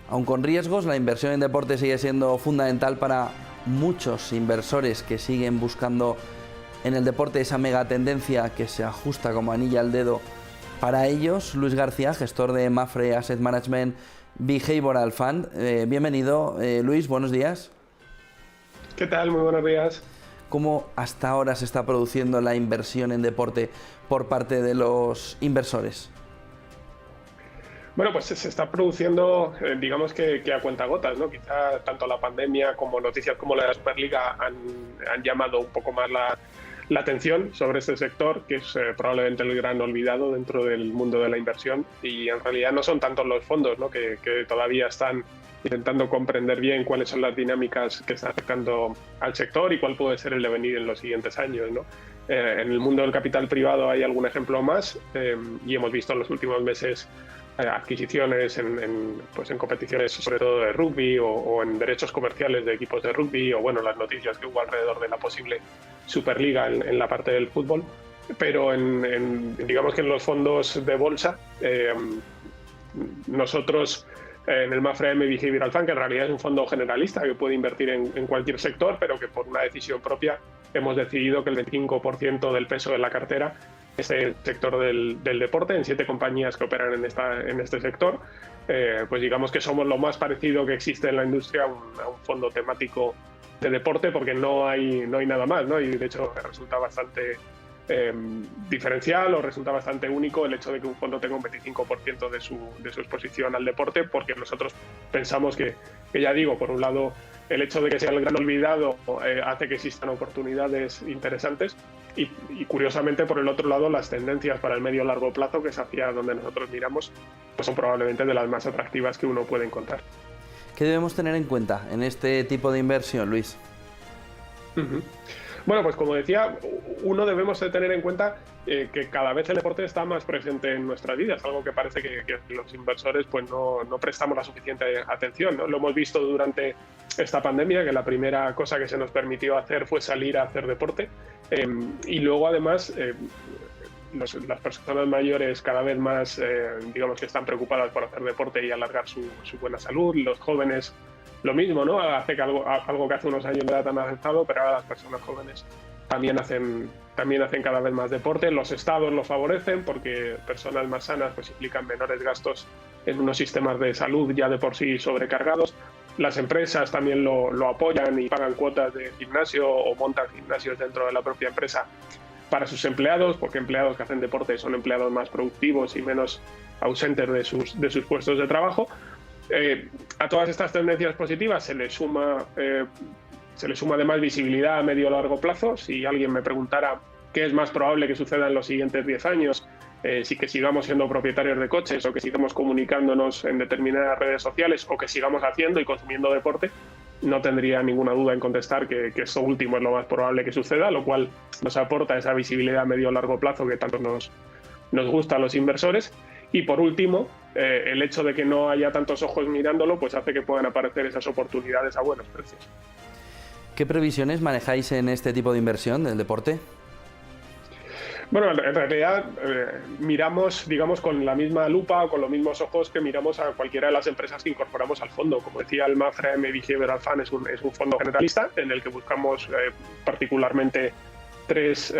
Aun con riesgos, la inversión en deporte sigue siendo fundamental para muchos inversores que siguen buscando en el deporte esa mega tendencia que se ajusta como anilla al dedo para ellos. Luis García, gestor de Mapfre Asset Management Behavioral Fund. Bienvenido, Luis, buenos días. ¿Qué tal? Muy buenos días. ¿Cómo hasta ahora se está produciendo la inversión en deporte por parte de los inversores? Bueno, pues se está produciendo, digamos que a cuentagotas, ¿no? Quizá tanto la pandemia como noticias como la de la Superliga han llamado un poco más la atención sobre este sector, que es probablemente el gran olvidado dentro del mundo de la inversión, y en realidad no son tantos los fondos, ¿no? que todavía están intentando comprender bien cuáles son las dinámicas que están afectando al sector y cuál puede ser el devenir en los siguientes años, ¿no? En el mundo del capital privado hay algún ejemplo más y hemos visto en los últimos meses adquisiciones en competiciones sobre todo de rugby o en derechos comerciales de equipos de rugby, o bueno, las noticias que hubo alrededor de la posible Superliga en la parte del fútbol. Pero digamos que en los fondos de bolsa, nosotros en el Mapfre Behavioral Fund, que en realidad es un fondo generalista que puede invertir en cualquier sector, pero que por una decisión propia hemos decidido que el 25% del peso de la cartera es el sector del deporte, en 7 compañías que operan en este sector. Pues digamos que somos lo más parecido que existe en la industria a un fondo temático de deporte, porque no hay nada más, ¿no? Y de hecho resulta bastante diferencial, o resulta bastante único el hecho de que un fondo tenga un 25% de su exposición al deporte, porque nosotros pensamos que ya digo, por un lado, el hecho de que sea el gran olvidado hace que existan oportunidades interesantes, y curiosamente, por el otro lado, las tendencias para el medio y largo plazo, que es hacia donde nosotros miramos, pues son probablemente de las más atractivas que uno puede encontrar. ¿Qué debemos tener en cuenta en este tipo de inversión, Luis? Bueno, pues como decía, uno debemos de tener en cuenta que cada vez el deporte está más presente en nuestras vidas, algo que parece que los inversores pues no prestamos la suficiente atención, ¿no? Lo hemos visto durante esta pandemia, que la primera cosa que se nos permitió hacer fue salir a hacer deporte, y luego además las personas mayores cada vez más, digamos que están preocupadas por hacer deporte y alargar su buena salud. Los jóvenes lo mismo, ¿no? Algo que hace unos años no era tan aceptado, pero ahora las personas jóvenes también hacen cada vez más deporte. Los estados lo favorecen porque personas más sanas pues implican menores gastos en unos sistemas de salud ya de por sí sobrecargados. Las empresas también lo apoyan y pagan cuotas de gimnasio o montan gimnasios dentro de la propia empresa para sus empleados, porque empleados que hacen deporte son empleados más productivos y menos ausentes de sus puestos de trabajo. A todas estas tendencias positivas se le suma además visibilidad a medio o largo plazo. Si alguien me preguntara qué es más probable que suceda en los siguientes 10 años, si que sigamos siendo propietarios de coches, o que sigamos comunicándonos en determinadas redes sociales, o que sigamos haciendo y consumiendo deporte, no tendría ninguna duda en contestar que esto último es lo más probable que suceda, lo cual nos aporta esa visibilidad a medio o largo plazo que tanto nos gusta a los inversores. Y por último, el hecho de que no haya tantos ojos mirándolo, pues hace que puedan aparecer esas oportunidades a buenos precios. ¿Qué previsiones manejáis en este tipo de inversión del deporte? Bueno, en realidad miramos, digamos, con la misma lupa o con los mismos ojos que miramos a cualquiera de las empresas que incorporamos al fondo. Como decía, el Mapfre Behavioral Fund es un fondo generalista en el que buscamos particularmente tres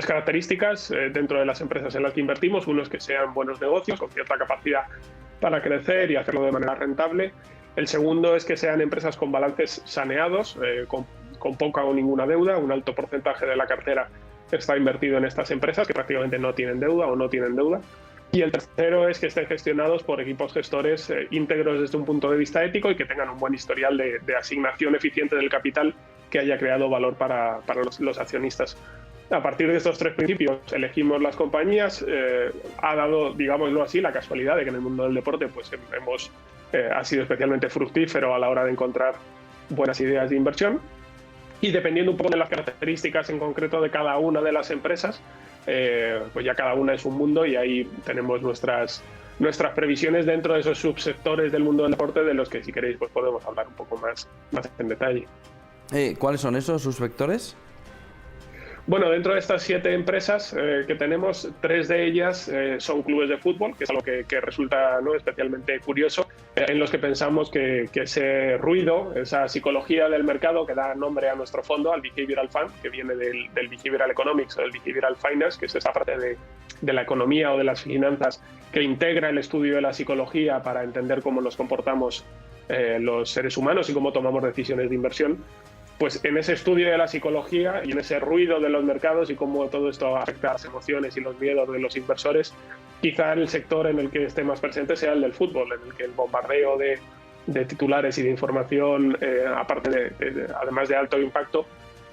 características dentro de las empresas en las que invertimos. Uno es que sean buenos negocios, con cierta capacidad para crecer y hacerlo de manera rentable. El segundo es que sean empresas con balances saneados, con poca o ninguna deuda. Un alto porcentaje de la cartera está invertido en estas empresas que prácticamente no tienen deuda o no tienen deuda. Y el tercero es que estén gestionados por equipos gestores íntegros desde un punto de vista ético y que tengan un buen historial de asignación eficiente del capital que haya creado valor para los accionistas. A partir de estos 3 principios elegimos las compañías. Ha dado, digámoslo así, la casualidad de que en el mundo del deporte pues ha sido especialmente fructífero a la hora de encontrar buenas ideas de inversión. Y dependiendo un poco de las características en concreto de cada una de las empresas, pues ya cada una es un mundo, y ahí tenemos nuestras previsiones dentro de esos subsectores del mundo del deporte, de los que, si queréis, pues podemos hablar un poco más en detalle. ¿Cuáles son esos subsectores? Bueno, dentro de estas 7 empresas que tenemos, 3 de ellas son clubes de fútbol, que es algo que resulta, ¿no?, especialmente curioso, en los que pensamos que ese ruido, esa psicología del mercado que da nombre a nuestro fondo, al Behavioral Fund, que viene del Behavioral Economics o del Behavioral Finance, que es esa parte de la economía o de las finanzas que integra el estudio de la psicología para entender cómo nos comportamos los seres humanos y cómo tomamos decisiones de inversión. Pues en ese estudio de la psicología y en ese ruido de los mercados y cómo todo esto afecta a las emociones y los miedos de los inversores, quizá el sector en el que esté más presente sea el del fútbol, en el que el bombardeo de titulares y de información, aparte además de alto impacto,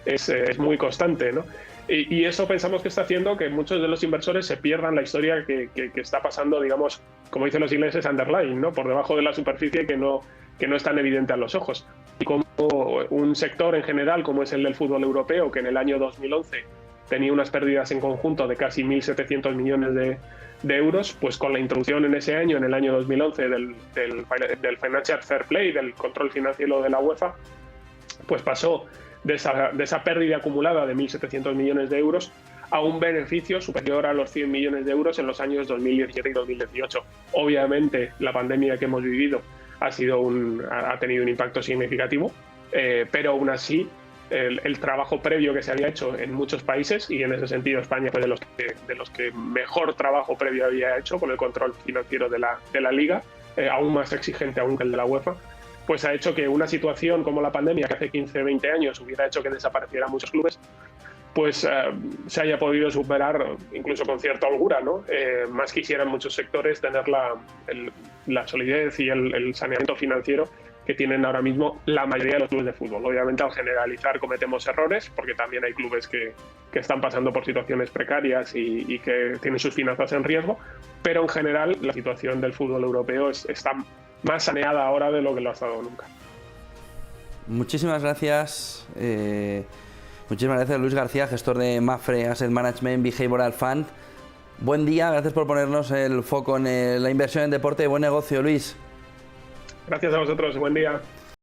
es muy constante, ¿no? Y eso pensamos que está haciendo que muchos de los inversores se pierdan la historia que está pasando, digamos, como dicen los ingleses, underlying, ¿no?, por debajo de la superficie, que no es tan evidente a los ojos. Y como un sector en general, como es el del fútbol europeo, que en el año 2011 tenía unas pérdidas en conjunto de casi 1.700 millones de euros, pues con la introducción en ese año, en el año 2011, del Financial Fair Play, del control financiero de la UEFA, pues pasó de esa pérdida acumulada de 1.700 millones de euros a un beneficio superior a los 100 millones de euros en los años 2017 y 2018. Obviamente, la pandemia que hemos vivido ha tenido un impacto significativo, pero aún así el trabajo previo que se había hecho en muchos países, y en ese sentido España fue de los que mejor trabajo previo había hecho con el control financiero de la Liga, aún más exigente aún que el de la UEFA, pues ha hecho que una situación como la pandemia, que hace 15, 20 años hubiera hecho que desaparecieran muchos clubes, pues se haya podido superar incluso con cierta holgura, ¿no? Más quisieran muchos sectores tener la solidez y el saneamiento financiero que tienen ahora mismo la mayoría de los clubes de fútbol. Obviamente, al generalizar cometemos errores, porque también hay clubes que están pasando por situaciones precarias y que tienen sus finanzas en riesgo, pero en general la situación del fútbol europeo está más saneada ahora de lo que lo ha estado nunca. Muchísimas gracias. Muchísimas gracias, Luis García, gestor de Mapfre Asset Management Behavioral Fund. Buen día, gracias por ponernos el foco en la inversión en deporte. Buen negocio, Luis. Gracias a vosotros, buen día.